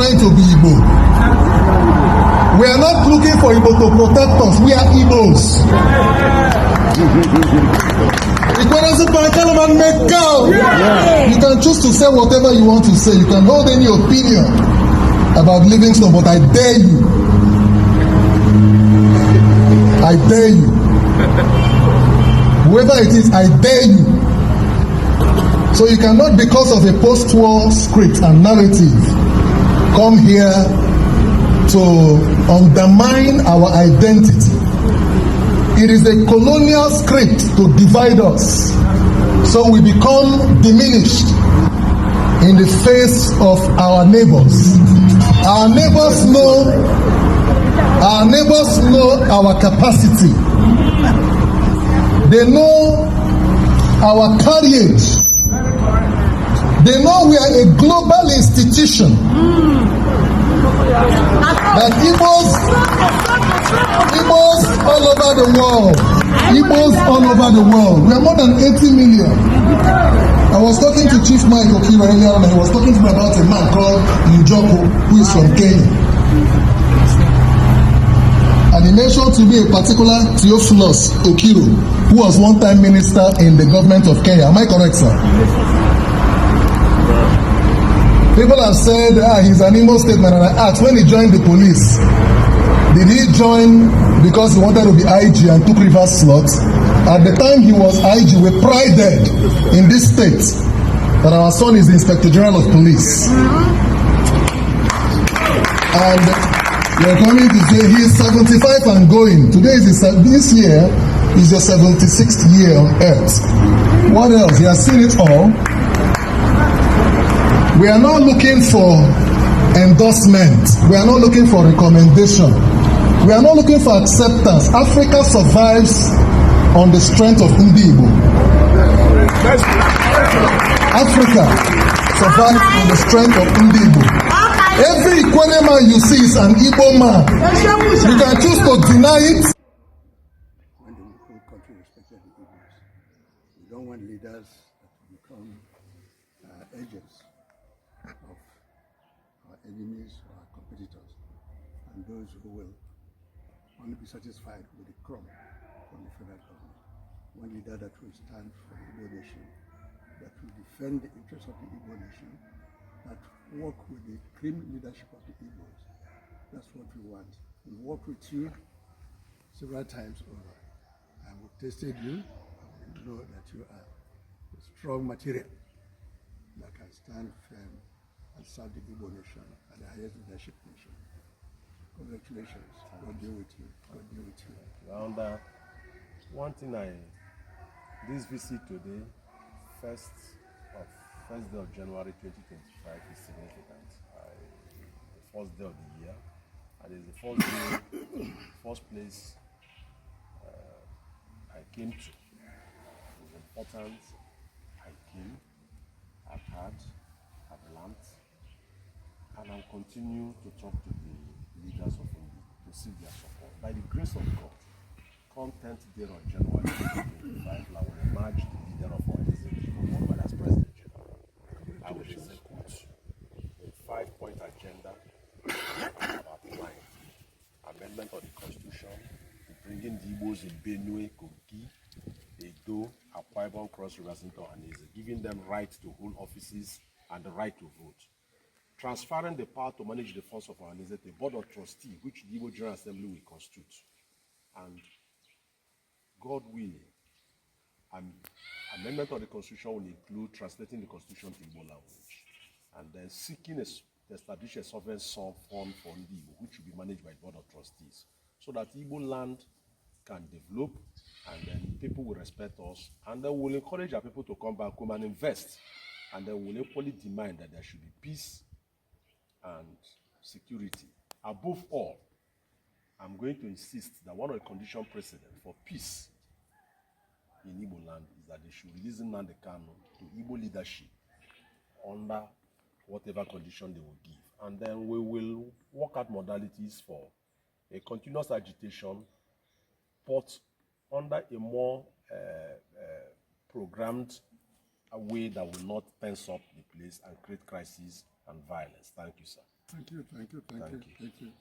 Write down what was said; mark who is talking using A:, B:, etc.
A: trying to be Igbo. We are not looking for Igbo to protect us. We are Igbos. You can choose to say whatever you want to say. You can hold any opinion about Livingstone, but I dare you. I dare you. Whoever it is, I dare you. So you cannot, because of a post-war script and narrative, come here to undermine our identity. It is a colonial script to divide us, so we become diminished in the face of our neighbors. Our neighbors know our capacity. They know our courage. They know we are a global institution. That Igbos all over the world. Igbos all over the world. We are more than 80 million. I was talking to Chief Mike Okiro earlier on, and he was talking to me about a man called Njoko, who is from Kenya. And he mentioned to me a particular Theophilus Okiro, who was one-time minister in the government of Kenya. Am I correct, sir? People have said, he's an Imo statement, and I asked, when he joined the police, did he join because he wanted to be IG and took reverse slots? At the time he was IG, we prided in this state that our son is the Inspector General of Police. And you're coming to say he is 75 and going. Today is this year is your 76th year on earth. What else? He has seen it all. We are not looking for endorsement. We are not looking for recommendation. We are not looking for acceptance. Africa survives on the strength of Igbo. Africa survives on the strength of Igbo. Every Egbema you see is an Igbo man. You can choose to deny it.
B: When the whole country respected the Igbos, we don't want leaders that become agents of our enemies or our competitors, and those who will only be satisfied with the crumb from the federal government. One leader that will stand for the Igbo nation, that will defend the interests of the Igbo nation, that work with the supreme leadership of the Igbos. That's what we want. We work with you several times over, and we've tested you, and we know that you are a strong material that can stand firm and serve the Igbo nation at the highest leadership nation. Congratulations. God be with you. God be with you.
C: And one thing this visit today, first day of January 2025 is significant. The first day of the year, and it's the first place I came to. It was important. I came, I've heard, I've learned, and I'll continue to talk to the leaders of Igbo to seek their support. By the grace of God, come 10th day of January 2025, I will emerge the leader of Ohaneze as President General. I will execute a 5-point agenda about applying amendment of the Constitution, bringing the Igbos in Benue, Kogi, Edo, Akwa Ibom, Cross Rivers into Ohaneze, giving them right to hold offices and the right to vote. Transferring the power to manage the funds of Ohaneze to a board of trustees, which the Igbo General Assembly will constitute. And God willing, an amendment of the Constitution will include translating the Constitution to Igbo language, and then seeking to establish a sovereign fund for Igbo, which will be managed by the board of trustees, so that Igbo land can develop, and then people will respect us, and then we'll encourage our people to come back home and invest, and then we'll equally demand that there should be peace and security. Above all, I'm going to insist that one of the condition precedent for peace in Igbo land is that they should release Nnamdi Kanu to Igbo leadership under whatever condition they will give. And then we will work out modalities for a continuous agitation, but under a more programmed way that will not tense up the place and create crises and violence. Thank you, sir.
B: Thank you, thank you, thank you, thank you.
C: Thank you.